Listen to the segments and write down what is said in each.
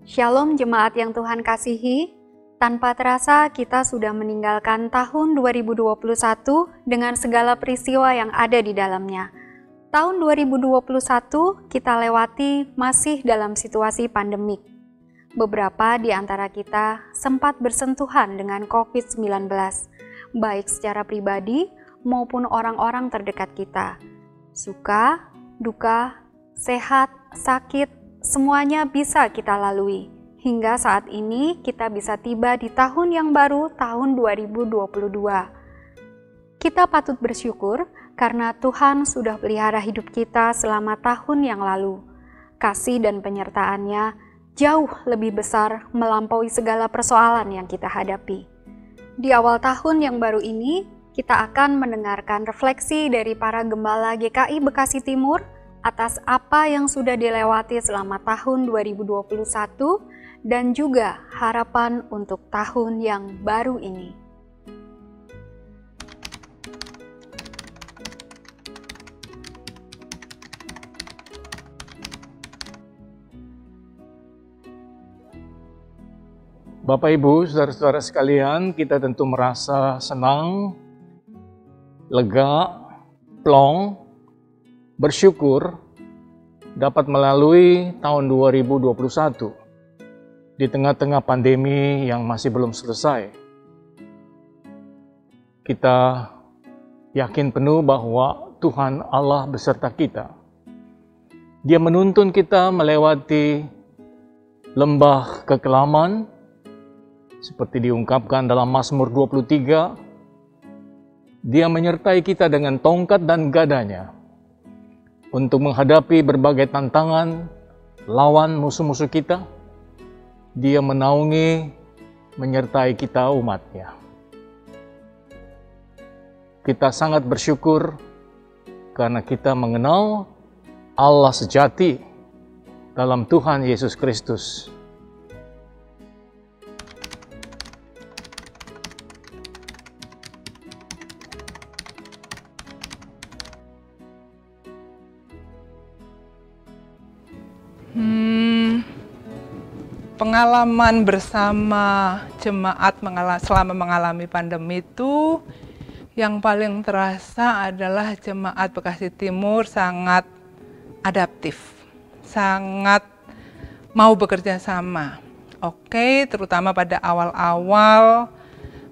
Shalom jemaat yang Tuhan kasihi, tanpa terasa kita sudah meninggalkan tahun 2021 dengan segala peristiwa yang ada di dalamnya. Tahun 2021 kita lewati masih dalam situasi pandemik. Beberapa di antara kita sempat bersentuhan dengan COVID-19, baik secara pribadi maupun orang-orang terdekat kita. Suka, duka, sehat, sakit, semuanya bisa kita lalui. Hingga saat ini kita bisa tiba di tahun yang baru, tahun 2022. Kita patut bersyukur karena Tuhan sudah pelihara hidup kita selama tahun yang lalu. Kasih dan penyertaan-Nya jauh lebih besar melampaui segala persoalan yang kita hadapi. Di awal tahun yang baru ini, kita akan mendengarkan refleksi dari para gembala GKI Bekasi Timur atas apa yang sudah dilewati selama tahun 2021 dan juga harapan untuk tahun yang baru ini. Bapak, Ibu, saudara-saudara sekalian, kita tentu merasa senang, lega, plong, bersyukur dapat melalui tahun 2021 di tengah-tengah pandemi yang masih belum selesai. Kita yakin penuh bahwa Tuhan Allah beserta kita. Dia menuntun kita melewati lembah kekelaman, seperti diungkapkan dalam Mazmur 23. Dia menyertai kita dengan tongkat dan gadanya untuk menghadapi berbagai tantangan lawan musuh-musuh kita. Dia menaungi, menyertai kita umat-Nya. Kita sangat bersyukur karena kita mengenal Allah sejati dalam Tuhan Yesus Kristus. Pengalaman bersama jemaat selama mengalami pandemi itu yang paling terasa adalah jemaat Bekasi Timur sangat adaptif, sangat mau bekerja sama. Oke, terutama pada awal-awal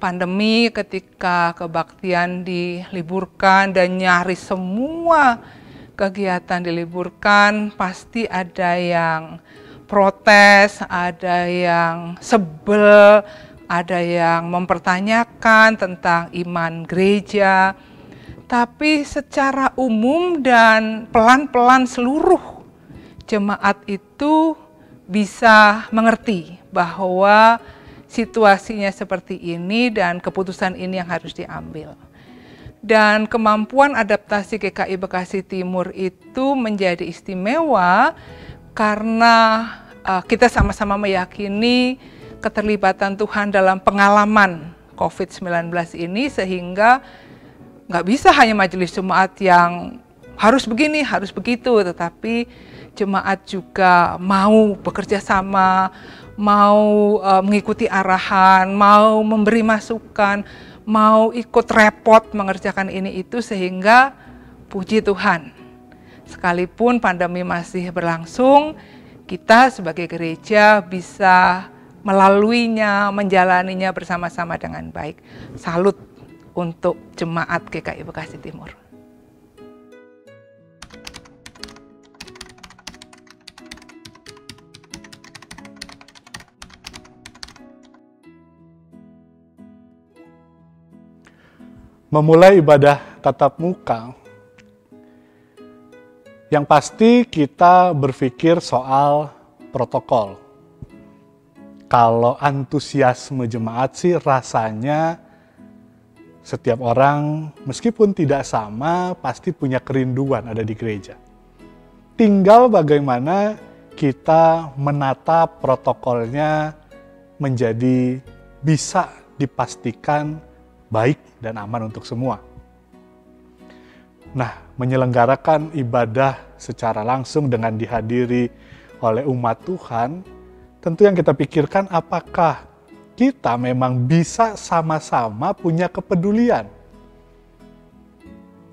pandemi ketika kebaktian diliburkan dan nyaris semua kegiatan diliburkan, pasti ada yang protes, ada yang sebel, ada yang mempertanyakan tentang iman gereja. Tapi secara umum dan pelan-pelan seluruh jemaat itu bisa mengerti bahwa situasinya seperti ini dan keputusan ini yang harus diambil. Dan kemampuan adaptasi GKI Bekasi Timur itu menjadi istimewa karena kita sama-sama meyakini keterlibatan Tuhan dalam pengalaman COVID-19 ini, sehingga nggak bisa hanya majelis jemaat yang harus begini, harus begitu, tetapi jemaat juga mau bekerja sama, mau mengikuti arahan, mau memberi masukan, mau ikut repot mengerjakan ini itu, sehingga puji Tuhan. Sekalipun pandemi masih berlangsung, kita sebagai gereja bisa melaluinya, menjalaninya bersama-sama dengan baik. Salut untuk jemaat GKI Bekasi Timur. Memulai ibadah tatap muka, yang pasti kita berpikir soal protokol. Kalau antusiasme jemaat sih rasanya setiap orang meskipun tidak sama pasti punya kerinduan ada di gereja. Tinggal bagaimana kita menata protokolnya menjadi bisa dipastikan baik dan aman untuk semua. Nah, menyelenggarakan ibadah secara langsung dengan dihadiri oleh umat Tuhan tentu yang kita pikirkan apakah kita memang bisa sama-sama punya kepedulian.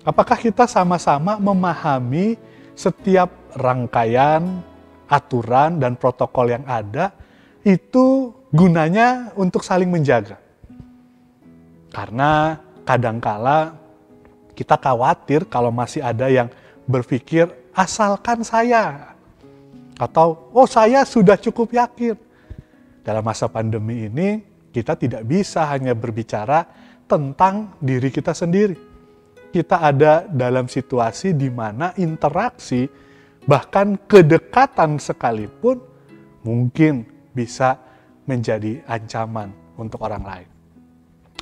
Apakah kita sama-sama memahami setiap rangkaian, aturan, dan protokol yang ada itu gunanya untuk saling menjaga. Karena kadangkala kita khawatir kalau masih ada yang berpikir asalkan saya, atau oh saya sudah cukup yakin. Dalam masa pandemi ini kita tidak bisa hanya berbicara tentang diri kita sendiri. Kita ada dalam situasi di mana interaksi, bahkan kedekatan sekalipun mungkin bisa menjadi ancaman untuk orang lain.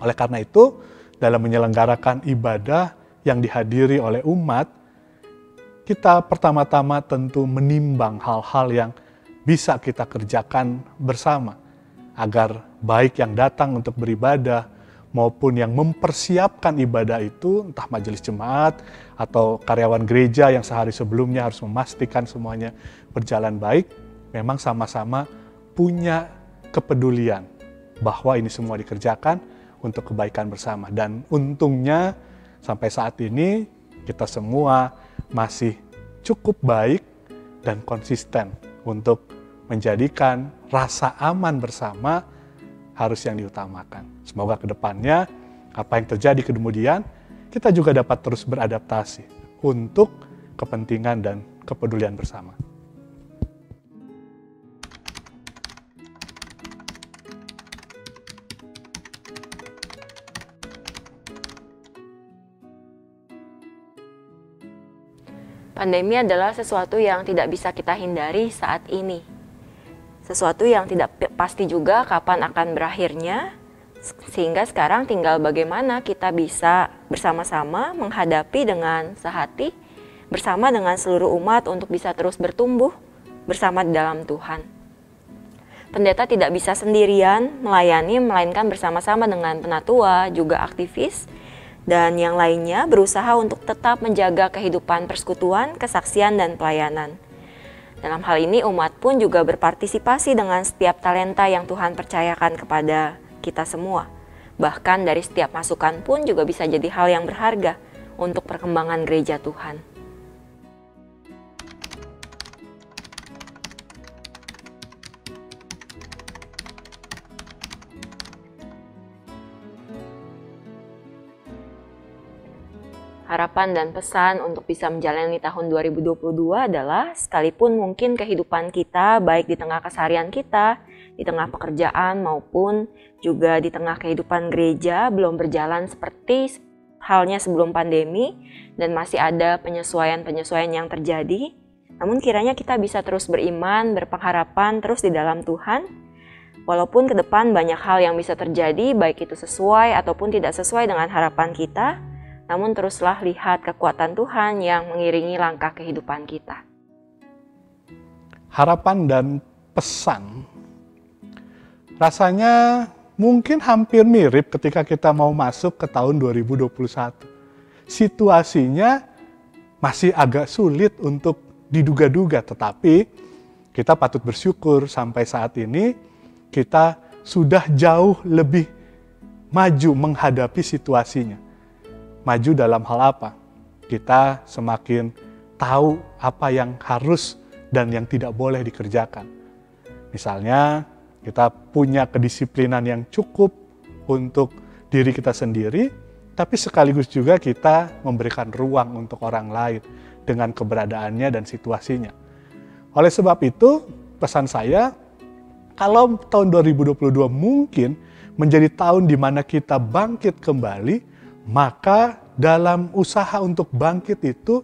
Oleh karena itu, dalam menyelenggarakan ibadah yang dihadiri oleh umat, kita pertama-tama tentu menimbang hal-hal yang bisa kita kerjakan bersama, agar baik yang datang untuk beribadah maupun yang mempersiapkan ibadah itu, entah majelis jemaat atau karyawan gereja yang sehari sebelumnya harus memastikan semuanya berjalan baik, memang sama-sama punya kepedulian bahwa ini semua dikerjakan untuk kebaikan bersama. Dan untungnya sampai saat ini kita semua masih cukup baik dan konsisten untuk menjadikan rasa aman bersama harus yang diutamakan. Semoga ke depannya apa yang terjadi kemudian kita juga dapat terus beradaptasi untuk kepentingan dan kepedulian bersama. Pandemi adalah sesuatu yang tidak bisa kita hindari saat ini. Sesuatu yang tidak pasti juga kapan akan berakhirnya, sehingga sekarang tinggal bagaimana kita bisa bersama-sama menghadapi dengan sehati, bersama dengan seluruh umat untuk bisa terus bertumbuh bersama di dalam Tuhan. Pendeta tidak bisa sendirian melayani, melainkan bersama-sama dengan penatua, juga aktivis, dan yang lainnya berusaha untuk tetap menjaga kehidupan persekutuan, kesaksian, dan pelayanan. Dalam hal ini umat pun juga berpartisipasi dengan setiap talenta yang Tuhan percayakan kepada kita semua. Bahkan dari setiap masukan pun juga bisa jadi hal yang berharga untuk perkembangan gereja Tuhan. Harapan dan pesan untuk bisa menjalani tahun 2022 adalah sekalipun mungkin kehidupan kita baik di tengah keseharian kita, di tengah pekerjaan maupun juga di tengah kehidupan gereja belum berjalan seperti halnya sebelum pandemi dan masih ada penyesuaian-penyesuaian yang terjadi, namun kiranya kita bisa terus beriman, berpengharapan terus di dalam Tuhan. Walaupun ke depan banyak hal yang bisa terjadi baik itu sesuai ataupun tidak sesuai dengan harapan kita, namun teruslah lihat kekuatan Tuhan yang mengiringi langkah kehidupan kita. Harapan dan pesan rasanya mungkin hampir mirip ketika kita mau masuk ke tahun 2021. Situasinya masih agak sulit untuk diduga-duga, tetapi kita patut bersyukur sampai saat ini kita sudah jauh lebih maju menghadapi situasinya. Maju dalam hal apa? Kita semakin tahu apa yang harus dan yang tidak boleh dikerjakan. Misalnya, kita punya kedisiplinan yang cukup untuk diri kita sendiri, tapi sekaligus juga kita memberikan ruang untuk orang lain dengan keberadaannya dan situasinya. Oleh sebab itu, pesan saya, kalau tahun 2022 mungkin menjadi tahun di mana kita bangkit kembali, maka dalam usaha untuk bangkit itu,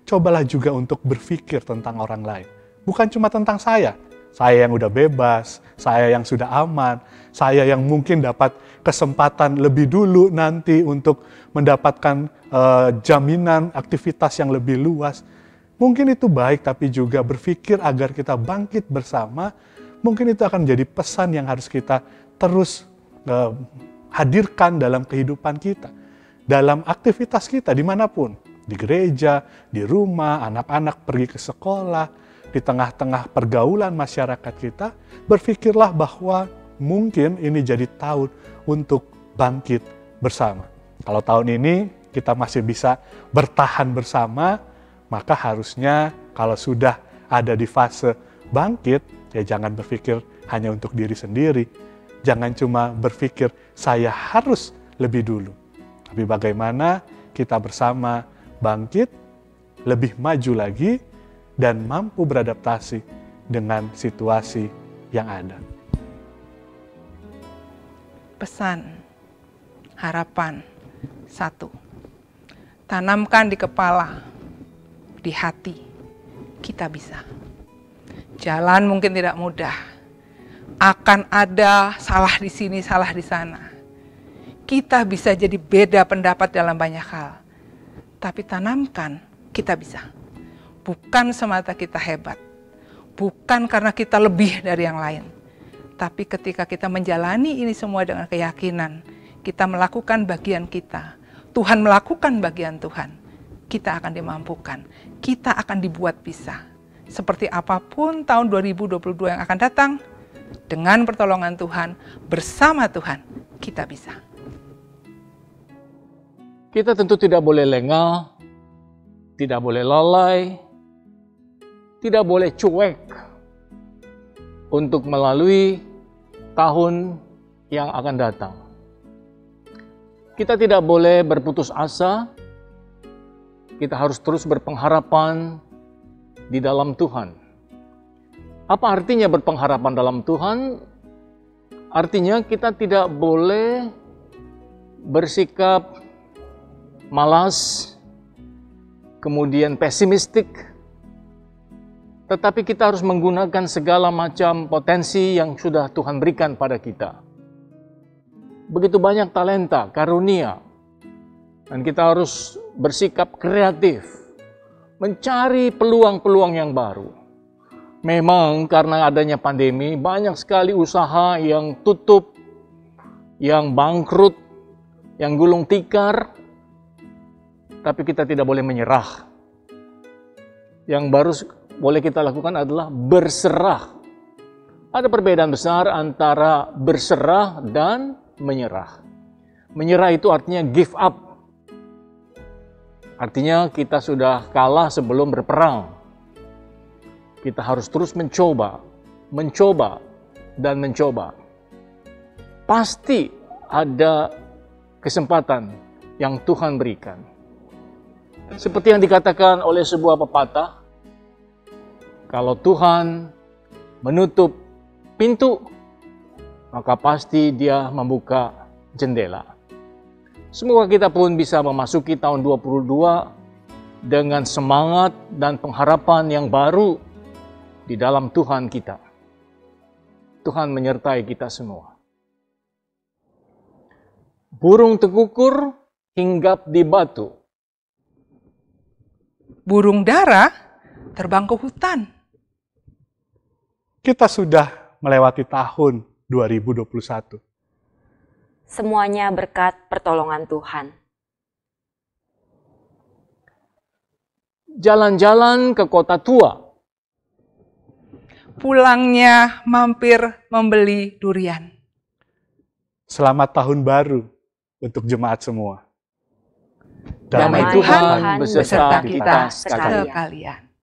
cobalah juga untuk berpikir tentang orang lain. Bukan cuma tentang saya yang udah bebas, saya yang sudah aman, saya yang mungkin dapat kesempatan lebih dulu nanti untuk mendapatkan jaminan aktivitas yang lebih luas. Mungkin itu baik, tapi juga berpikir agar kita bangkit bersama, mungkin itu akan menjadi pesan yang harus kita terus hadirkan dalam kehidupan kita, dalam aktivitas kita dimanapun, di gereja, di rumah, anak-anak pergi ke sekolah, di tengah-tengah pergaulan masyarakat kita, berpikirlah bahwa mungkin ini jadi tahun untuk bangkit bersama. Kalau tahun ini kita masih bisa bertahan bersama, maka harusnya kalau sudah ada di fase bangkit, ya jangan berpikir hanya untuk diri sendiri. Jangan cuma berpikir saya harus lebih dulu. Tapi bagaimana kita bersama bangkit, lebih maju lagi, dan mampu beradaptasi dengan situasi yang ada. Pesan, harapan, 1. Tanamkan di kepala, di hati, kita bisa. Jalan mungkin tidak mudah. Akan ada salah di sini, salah di sana. Kita bisa jadi beda pendapat dalam banyak hal. Tapi tanamkan, kita bisa. Bukan semata kita hebat. Bukan karena kita lebih dari yang lain. Tapi ketika kita menjalani ini semua dengan keyakinan, kita melakukan bagian kita. Tuhan melakukan bagian Tuhan. Kita akan dimampukan. Kita akan dibuat bisa. Seperti apapun tahun 2022 yang akan datang, dengan pertolongan Tuhan, bersama Tuhan, kita bisa. Kita tentu tidak boleh lengah, tidak boleh lalai, tidak boleh cuek untuk melalui tahun yang akan datang. Kita tidak boleh berputus asa, kita harus terus berpengharapan di dalam Tuhan. Apa artinya berpengharapan dalam Tuhan? Artinya kita tidak boleh bersikap malas, kemudian pesimistik, tetapi kita harus menggunakan segala macam potensi yang sudah Tuhan berikan pada kita. Begitu banyak talenta, karunia, dan kita harus bersikap kreatif, mencari peluang-peluang yang baru. Memang karena adanya pandemi, banyak sekali usaha yang tutup, yang bangkrut, yang gulung tikar, tapi kita tidak boleh menyerah. Yang baru boleh kita lakukan adalah berserah. Ada perbedaan besar antara berserah dan menyerah. Menyerah itu artinya give up. Artinya kita sudah kalah sebelum berperang. Kita harus terus mencoba, dan mencoba. Pasti ada kesempatan yang Tuhan berikan. Seperti yang dikatakan oleh sebuah pepatah, kalau Tuhan menutup pintu, maka pasti Dia membuka jendela. Semoga kita pun bisa memasuki tahun 2022 dengan semangat dan pengharapan yang baru di dalam Tuhan kita. Tuhan menyertai kita semua. Burung tekukur hinggap di batu. Burung dara terbang ke hutan. Kita sudah melewati tahun 2021. Semuanya berkat pertolongan Tuhan. Jalan-jalan ke kota tua. Pulangnya mampir membeli durian. Selamat tahun baru untuk jemaat semua. Damai Tuhan beserta kita sekalian. sekalian.